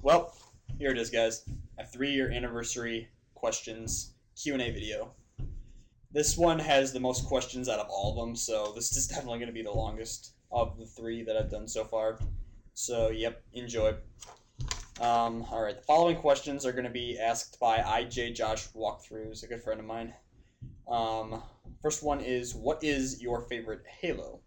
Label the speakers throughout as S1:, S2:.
S1: Well, here it is, guys. A 3-year anniversary questions Q&A video. This one has the most questions out of all of them, so this is definitely going to be the longest of the 3 that I've done so far. So, yep, enjoy. All right, the following questions are going to be asked by IJ Josh Walkthroughs, a good friend of mine. Um, First one is, what is your favorite Halo?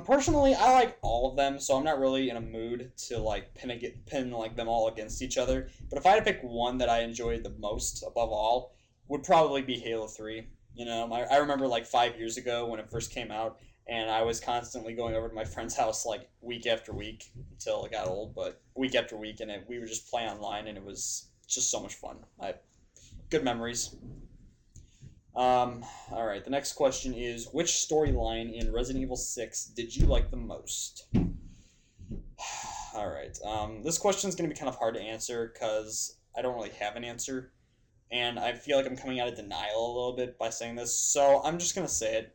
S1: Personally, I like all of them, so I'm not really in a mood to like pin like them all against each other. But if I had to pick one that I enjoyed the most above all, would probably be Halo 3. I remember like 5 years ago when it first came out, and I was constantly going over to my friend's house like week after week until it got old, but week after week, and we would just play online, and it was just so much fun. Good memories. All right. The next question is, which storyline in Resident Evil 6 did you like the most? All right. This question is going to be kind of hard to answer because I don't really have an answer, and I feel like I'm coming out of denial a little bit by saying this. So I'm just going to say it.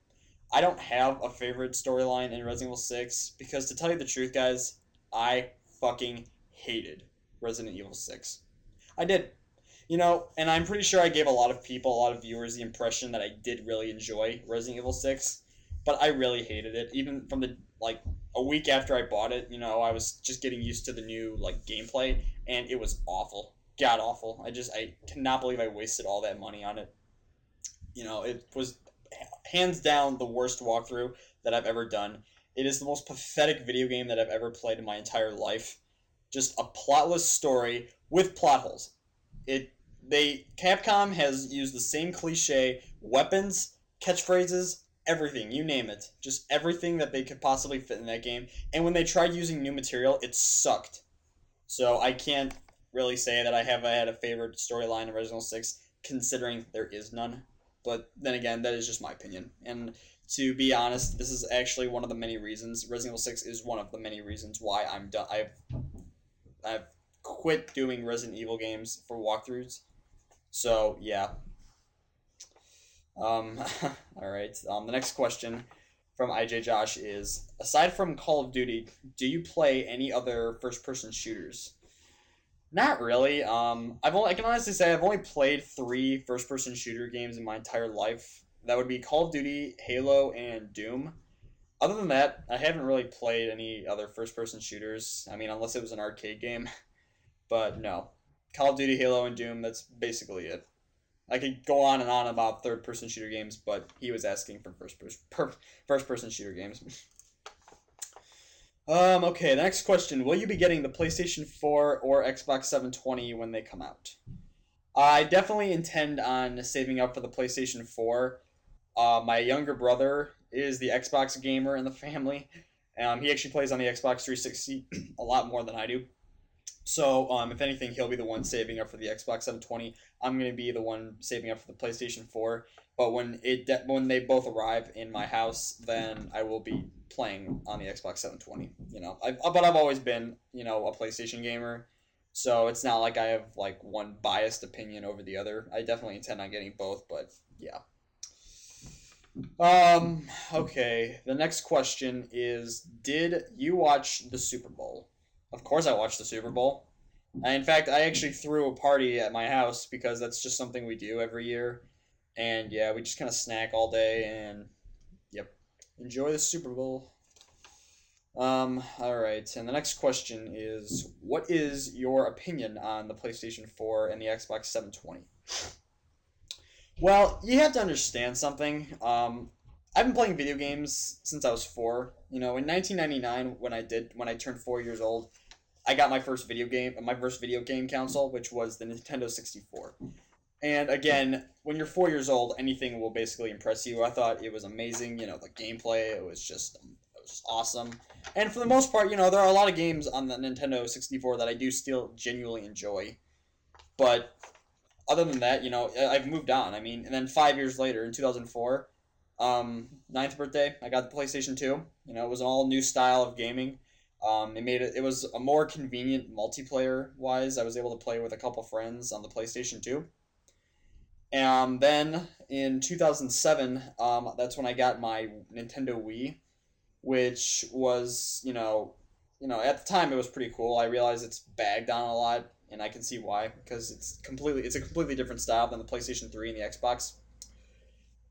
S1: I don't have a favorite storyline in Resident Evil 6 because, to tell you the truth, guys, I fucking hated Resident Evil 6. I did. And I'm pretty sure I gave a lot of people, a lot of viewers, the impression that I did really enjoy Resident Evil 6, but I really hated it. Even from the, like, a week after I bought it, I was just getting used to the new, like, gameplay, and it was awful. God awful. I cannot believe I wasted all that money on it. It was hands down the worst walkthrough that I've ever done. It is the most pathetic video game that I've ever played in my entire life. Just a plotless story with plot holes. Capcom has used the same cliche weapons, catchphrases, everything, you name it. Just everything that they could possibly fit in that game. And when they tried using new material, it sucked. So I can't really say that I have had a favorite storyline in Resident Evil 6, considering there is none. But then again, that is just my opinion. And to be honest, this is actually one of the many reasons. Resident Evil 6 is one of the many reasons why I'm done. I've quit doing Resident Evil games for walkthroughs. So yeah. All right. The next question from IJ Josh is: aside from Call of Duty, do you play any other first-person shooters? Not really. I can honestly say I've only played 3 first-person shooter games in my entire life. That would be Call of Duty, Halo, and Doom. Other than that, I haven't really played any other first-person shooters. I mean, unless it was an arcade game. But no, Call of Duty, Halo, and Doom. That's basically it. I could go on and on about third person shooter games, but he was asking for first person shooter games. Okay, the next question. Will you be getting the PlayStation 4 or Xbox 720 when they come out? I definitely intend on saving up for the PlayStation 4. My younger brother is the Xbox gamer in the family. He actually plays on the Xbox 360 a lot more than I do. So, if anything, he'll be the one saving up for the Xbox 720. I'm going to be the one saving up for the PlayStation 4. But when they both arrive in my house, then I will be playing on the Xbox 720. But I've always been, a PlayStation gamer. So it's not like I have like one biased opinion over the other. I definitely intend on getting both, but yeah. Okay. The next question is: did you watch the Super Bowl? Of course, I watched the Super Bowl. In fact, I actually threw a party at my house because that's just something we do every year. And yeah, we just kind of snack all day and yep, enjoy the Super Bowl. All right, and the next question is: what is your opinion on the PlayStation 4 and the Xbox 720? Well, you have to understand something. I've been playing video games since I was 4. In 1999, when I turned 4 years old, I got my first video game console, which was the Nintendo 64. And again, when you're 4 years old, anything will basically impress you. I thought it was amazing. The gameplay, it was just awesome. And for the most part, there are a lot of games on the Nintendo 64 that I do still genuinely enjoy. But other than that, I've moved on. I mean, and then 5 years later, in 2004, ninth birthday, I got the PlayStation 2. It was an all new style of gaming. It was a more convenient multiplayer wise. I was able to play with a couple friends on the PlayStation 2. Then in 2007, that's when I got my Nintendo Wii, which was, at the time it was pretty cool. I realize it's bagged on a lot, and I can see why because it's a completely different style than the PlayStation 3 and the Xbox.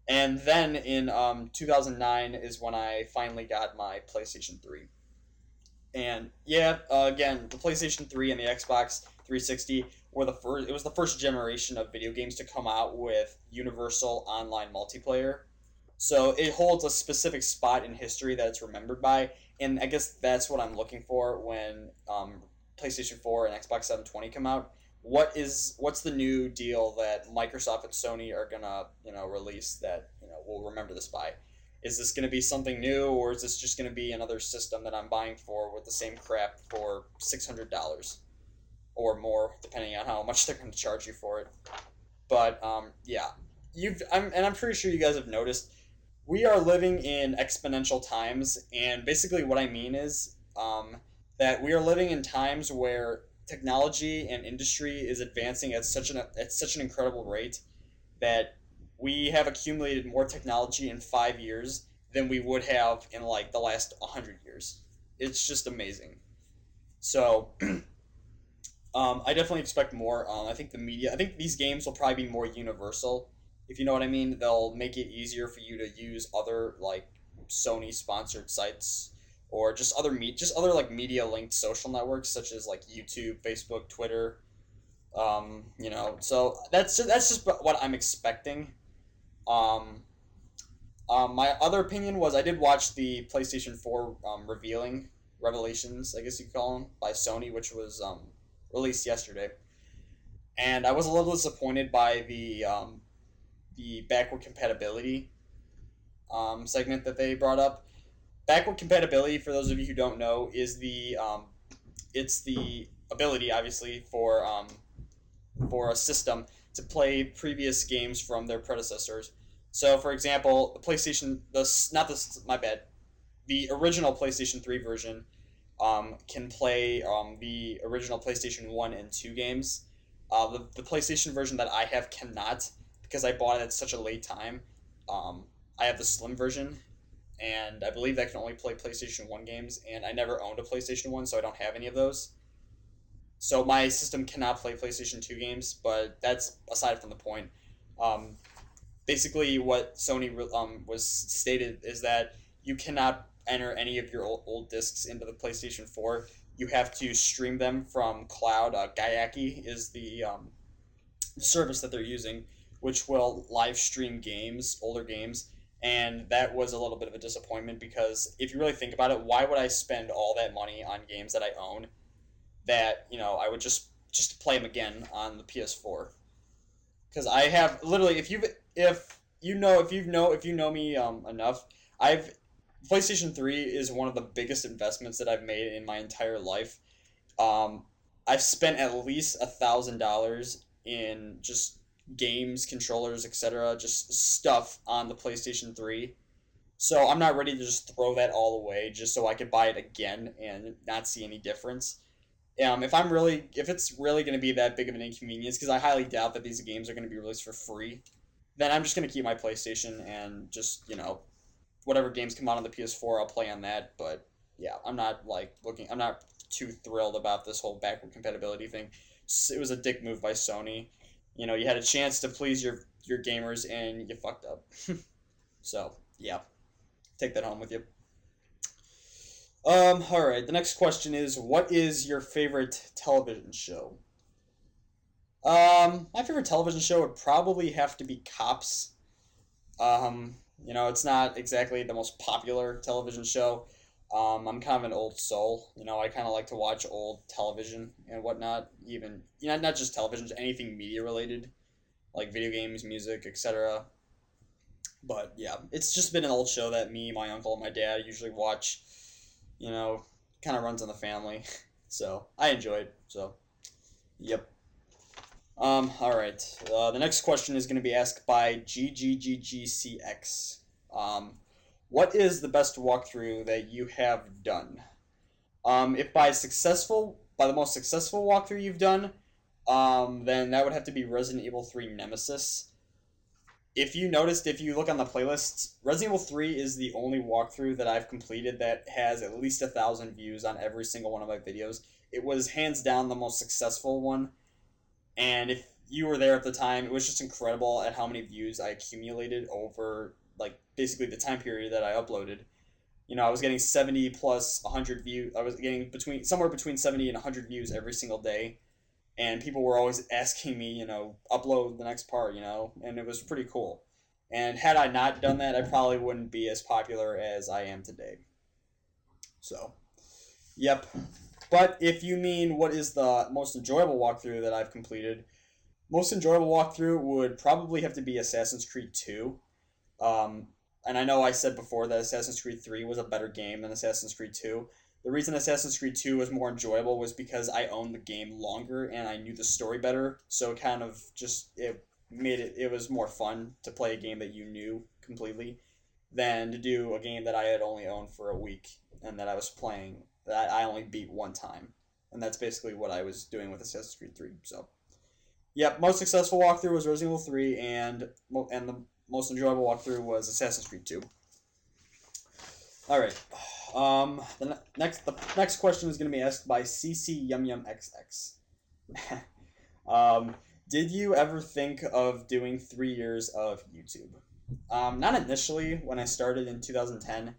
S1: And then in 2009 is when I finally got my PlayStation 3. And yeah, again, the PlayStation 3 and the Xbox 360 were the first. It was the first generation of video games to come out with universal online multiplayer. So it holds a specific spot in history that it's remembered by, and I guess that's what I'm looking for when PlayStation 4 and Xbox 720 come out. What's the new deal that Microsoft and Sony are gonna release that we'll remember this by? Is this gonna be something new, or is this just gonna be another system that I'm buying for with the same crap for $600 or more, depending on how much they're gonna charge you for it? But yeah, I'm pretty sure you guys have noticed we are living in exponential times, and basically what I mean is that we are living in times where technology and industry is advancing at such an incredible rate that we have accumulated more technology in 5 years than we would have in like the last 100 years. It's just amazing. So I definitely expect more. I think the media. I think these games will probably be more universal, if you know what I mean. They'll make it easier for you to use other like Sony sponsored sites or just other like media linked social networks such as like YouTube, Facebook, Twitter. So that's just what I'm expecting. Um, my other opinion was I did watch the PlayStation 4 revealing revelations, I guess you call them, by Sony, which was released yesterday, and I was a little disappointed by the backward compatibility segment that they brought up. Backward compatibility, for those of you who don't know, is it's the ability, obviously, for a system to play previous games from their predecessors. So, for example, the PlayStation, the not the my bad, the original PlayStation 3 version can play the original PlayStation 1 and 2 games. The PlayStation version that I have cannot because I bought it at such a late time. I have the Slim version, and I believe that can only play PlayStation 1 games, and I never owned a PlayStation 1, so I don't have any of those. So my system cannot play PlayStation 2 games, but that's aside from the point. Um, Basically, what Sony was stated is that you cannot enter any of your old discs into the PlayStation 4. You have to stream them from cloud. Gayaki is the service that they're using, which will live stream games, older games. And that was a little bit of a disappointment because if you really think about it, why would I spend all that money on games that I own that I would just play them again on the PS4? Because I have literally, if you know me enough, I've PlayStation 3 is one of the biggest investments that I've made in my entire life. Um, I've spent at least $1,000 in just games, controllers, etc., just stuff on the PlayStation 3. So I'm not ready to just throw that all away just so I could buy it again and not see any difference. If it's really going to be that big of an inconvenience, because I highly doubt that these games are going to be released for free, then I'm just going to keep my PlayStation and just whatever games come out on the PS4, I'll play on that. But yeah, I'm not too thrilled about this whole backward compatibility thing. It was a dick move by Sony. You had a chance to please your gamers and you fucked up. So yeah, take that home with you. All right. The next question is, what is your favorite television show? My favorite television show would probably have to be Cops. It's not exactly the most popular television show. I'm kind of an old soul. I kind of like to watch old television and whatnot. Even not just television, anything media related, like video games, music, etc. But yeah, it's just been an old show that me, my uncle, and my dad usually watch. You know, kind of runs in the family. So I enjoy it. So yep. All right. The next question is going to be asked by GGGGCX. Um, what is the best walkthrough that you have done? If by the most successful walkthrough you've done, then that would have to be Resident Evil 3 Nemesis. If you noticed, if you look on the playlists, Resident Evil 3 is the only walkthrough that I've completed that has at least 1,000 views on every single one of my videos. It was hands down the most successful one, and if you were there at the time, it was just incredible at how many views I accumulated over like basically the time period that I uploaded. I was getting 70 plus 100 views. I was getting between somewhere between 70 and 100 views every single day, and people were always asking me, upload the next part, and it was pretty cool. And had I not done that, I probably wouldn't be as popular as I am today. So, yep. But if you mean what is the most enjoyable walkthrough that I've completed, most enjoyable walkthrough would probably have to be Assassin's Creed 2. Um, and I know I said before that Assassin's Creed 3 was a better game than Assassin's Creed 2. The reason Assassin's Creed 2 was more enjoyable was because I owned the game longer and I knew the story better. So it kind of just it was more fun to play a game that you knew completely than to do a game that I had only owned for a week and that I was playing that I only beat one time. And that's basically what I was doing with Assassin's Creed 3. So, yep, most successful walkthrough was Resident Evil 3 and the most enjoyable walkthrough was Assassin's Creed 2. All right. The next question is going to be asked by CC did you ever think of doing 3 years of YouTube? Not initially when I started in 2010,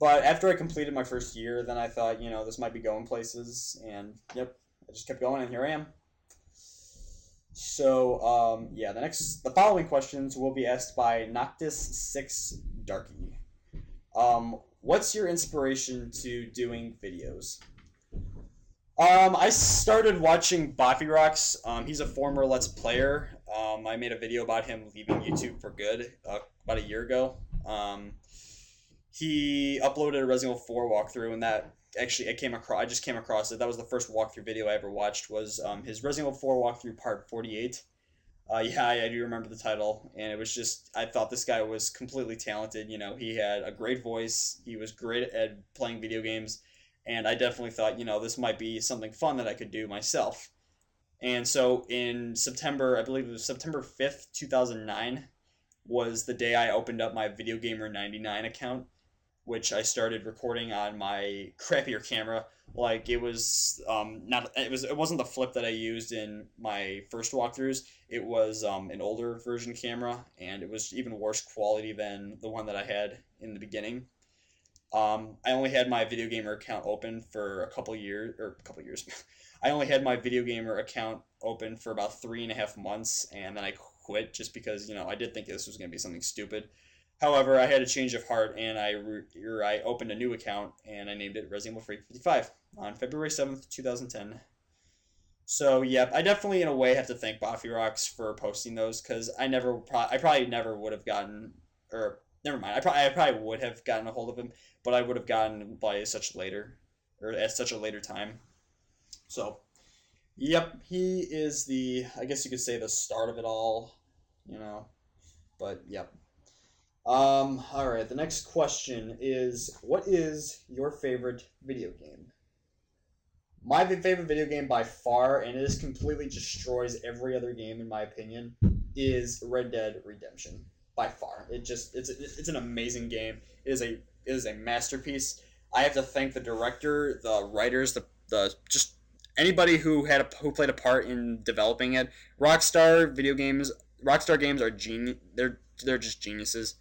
S1: but after I completed my first year, then I thought, this might be going places, and yep, I just kept going, and here I am. So, yeah, the following questions will be asked by Noctis6Darky. What's your inspiration to doing videos? I started watching Boffy Rocks. He's a former Let's Player. I made a video about him leaving YouTube for good about a year ago. He uploaded a Resident Evil 4 walkthrough, and that actually I just came across it. That was the first walkthrough video I ever watched. Was his Resident Evil 4 walkthrough part 48. Yeah, I do remember the title, and it was just I thought this guy was completely talented. He had a great voice. He was great at playing video games, and I definitely thought, this might be something fun that I could do myself. And so in September, I believe it was September 5th, 2009, was the day I opened up my Video Gamer 99 account, which I started recording on my crappier camera. Like it wasn't the flip that I used in my first walkthroughs. It was an older version camera, and it was even worse quality than the one that I had in the beginning. I only had my Video Gamer account open for a couple years. I only had my Video Gamer account open for about 3.5 months, and then I quit just because I did think this was going to be something stupid. However, I had a change of heart, and I opened a new account, and I named it Residentevilfreakk55 on February 7th, 2010. So, yep, I definitely, in a way, have to thank Boffy Rocks for posting those, because I probably never would have gotten, or, never mind, I probably would have gotten a hold of him, but I would have gotten by at such a later time. So, yep, he is I guess you could say the start of it all, but, yep. All right. The next question is, what is your favorite video game? My favorite video game by far, and it just completely destroys every other game in my opinion, is Red Dead Redemption. By far, it's an amazing game. It is a masterpiece. I have to thank the director, the writers, the just anybody who played a part in developing it. Rockstar games are genius. They're just geniuses.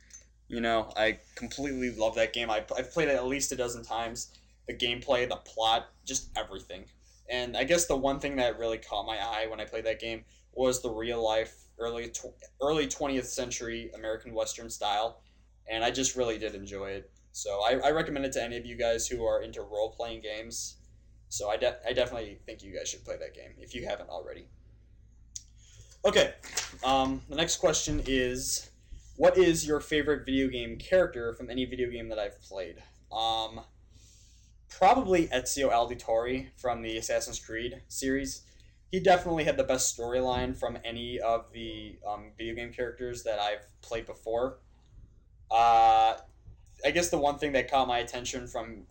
S1: I completely love that game. I've played it at least a dozen times. The gameplay, the plot, just everything. And I guess the one thing that really caught my eye when I played that game was the real life, early 20th century American Western style. And I just really did enjoy it. So I recommend it to any of you guys who are into role playing games. So I definitely think you guys should play that game if you haven't already. Okay, the next question is, what is your favorite video game character from any video game that I've played? Probably Ezio Auditore from the Assassin's Creed series. He definitely had the best storyline from any of the video game characters that I've played before. I guess the one thing that caught my attention from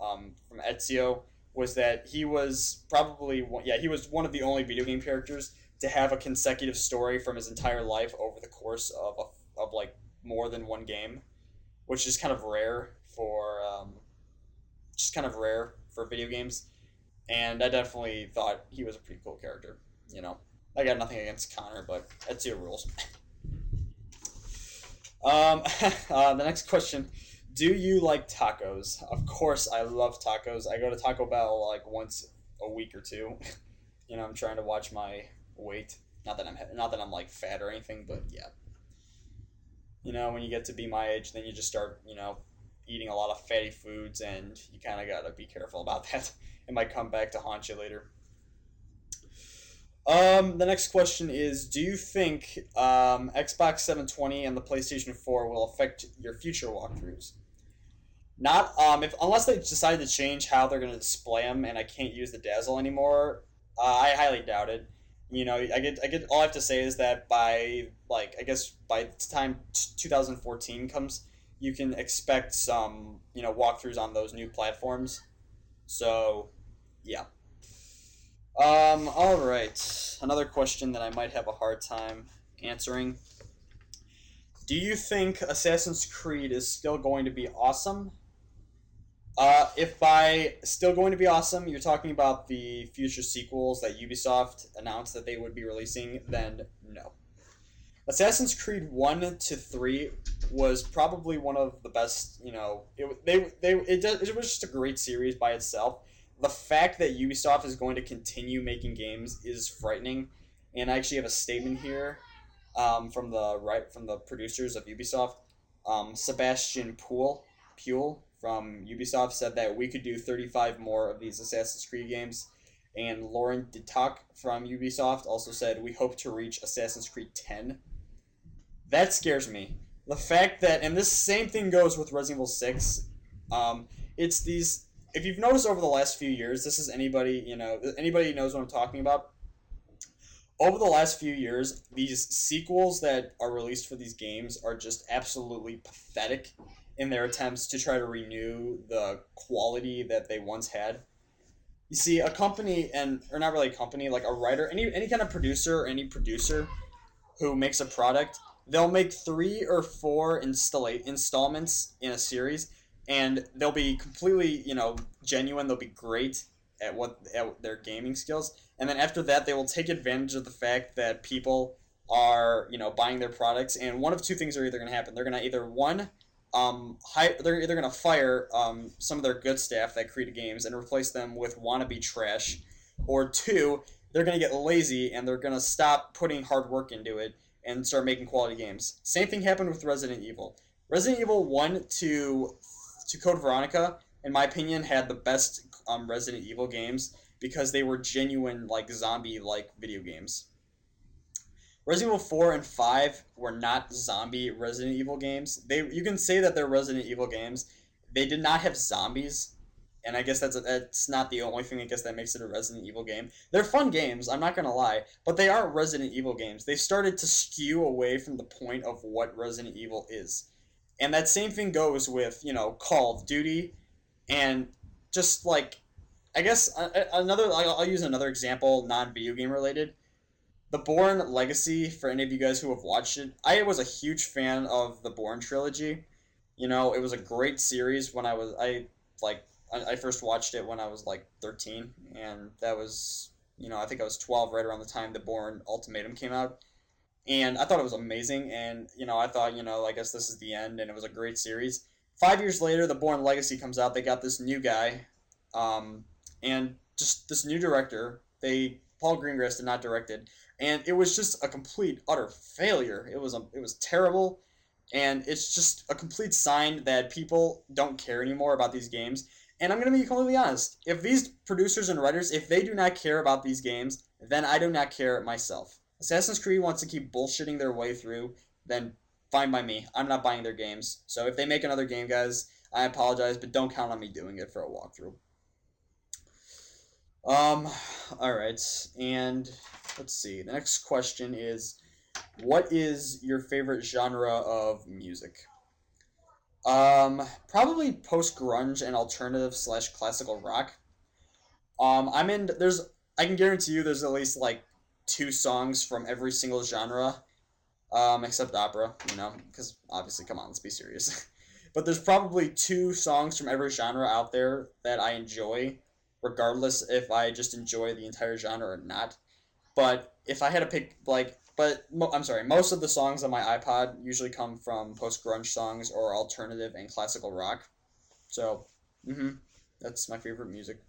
S1: Ezio was that he was he was one of the only video game characters to have a consecutive story from his entire life over the course of more than one game, which is kind of rare for just kind of rare for video games. And I definitely thought he was a pretty cool character. You know, I got nothing against Connor, but that's your rules. The next question: do you like tacos? Of course, I love tacos. I go to Taco Bell like once a week or two. I'm trying to watch my weight. Not that I'm like fat or anything, but yeah. When you get to be my age, then you just start eating a lot of fatty foods, and you kind of gotta be careful about that. It might come back to haunt you later. The next question is: do you think Xbox 720 and the PlayStation 4 will affect your future walkthroughs? Not if unless they decide to change how they're going to display them, and I can't use the Dazzle anymore. I highly doubt it. I get. All I have to say is that by like I guess by the time 2014 comes, you can expect some walkthroughs on those new platforms. So, yeah. All right. Another question that I might have a hard time answering. Do you think Assassin's Creed is still going to be awesome? If by still going to be awesome, you're talking about the future sequels that Ubisoft announced that they would be releasing, then no. Assassin's Creed 1 to 3 was probably one of the best, it was just a great series by itself. The fact that Ubisoft is going to continue making games is frightening, and I actually have a statement here from the producers of Ubisoft. Sebastian Puel from Ubisoft said that we could do 35 more of these Assassin's Creed games. And Lauren Ditoc from Ubisoft also said, we hope to reach Assassin's Creed 10. That scares me. The fact that, and this same thing goes with Resident Evil 6, it's these, if you've noticed over the last few years, this is anybody knows what I'm talking about. Over the last few years, these sequels that are released for these games are just absolutely pathetic in their attempts to try to renew the quality that they once had. You see, a company, or not really a company, like a writer, any kind of producer, or any producer who makes a product, they'll make 3 or 4 installments in a series, and they'll be completely, genuine. They'll be great at their gaming skills, and then after that, they will take advantage of the fact that people are, buying their products, and one of two things are either going to happen. They're going to either one, they're either going to fire some of their good staff that created games and replace them with wannabe trash, or two, they're going to get lazy and they're going to stop putting hard work into it and start making quality games. Same thing happened with Resident Evil. Resident Evil 1 to Code Veronica, in my opinion, had the best Resident Evil games because they were genuine, like, zombie-like video games. Resident Evil 4 and 5 were not zombie Resident Evil games. You can say that they're Resident Evil games. They did not have zombies, and I guess that's not the only thing I guess that makes it a Resident Evil game. They're fun games, I'm not gonna lie, but they aren't Resident Evil games. They've started to skew away from the point of what Resident Evil is. And that same thing goes with, Call of Duty, and just like, I guess I'll use another example, non-video game related. The Bourne Legacy, for any of you guys who have watched it, I was a huge fan of the Bourne trilogy. It was a great series when I first watched it when I was like 13, and that was, I think I was 12 right around the time the Bourne Ultimatum came out. And I thought it was amazing, and, I thought, I guess this is the end, and it was a great series. 5 years later, the Bourne Legacy comes out, they got this new guy, and just this new director, Paul Greengrass did not direct it, and it was just a complete utter failure. It was terrible, and it's just a complete sign that people don't care anymore about these games. And I'm gonna be completely honest. If these producers and writers, if they do not care about these games, then I do not care myself. Assassin's Creed wants to keep bullshitting their way through, then fine by me. I'm not buying their games. So if they make another game, guys, I apologize, but don't count on me doing it for a walkthrough. Um, all right, and let's see. The next question is, what is your favorite genre of music? Probably post grunge and alternative slash classical rock. I'm in. I can guarantee you, there's at least like 2 songs from every single genre. except opera, because obviously, come on, let's be serious. But there's probably two songs from every genre out there that I enjoy, regardless if I just enjoy the entire genre or not. But if I had to pick, I'm sorry, most of the songs on my iPod usually come from post grunge songs or alternative and classical rock. So, that's my favorite music.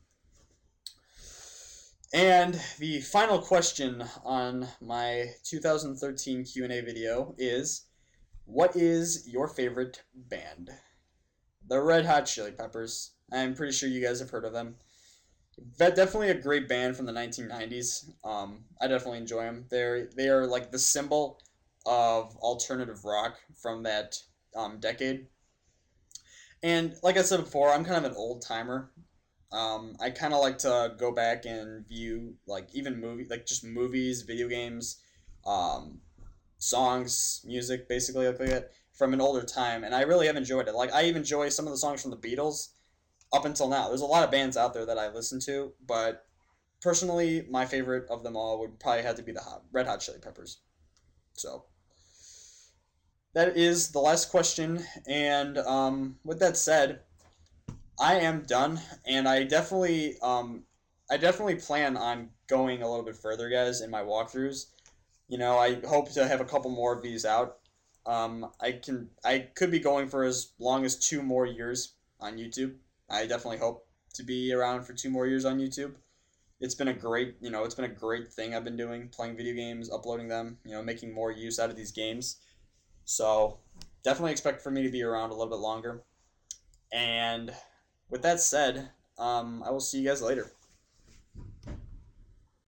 S1: And the final question on my 2013 Q&A video is, what is your favorite band? The Red Hot Chili Peppers. I'm pretty sure you guys have heard of them. Definitely a great band from the 1990s. I definitely enjoy them. They are like the symbol of alternative rock from that decade. And like I said before, I'm kind of an old timer. I kind of like to go back and view like even just movies, video games, um, songs, music, basically like that from an older time, and I really have enjoyed it. Like I even enjoy some of the songs from the Beatles up until now. There's a lot of bands out there that I listen to, but personally, my favorite of them all would probably have to be the Red Hot Chili Peppers. So that is the last question, and with that said, I am done, and I definitely plan on going a little bit further, guys, in my walkthroughs. I hope to have a couple more of these out. I could be going for as long as 2 more years on YouTube. I definitely hope to be around for 2 more years on YouTube. It's been a great thing I've been doing, playing video games, uploading them, making more use out of these games. So definitely expect for me to be around a little bit longer. And with that said, I will see you guys later.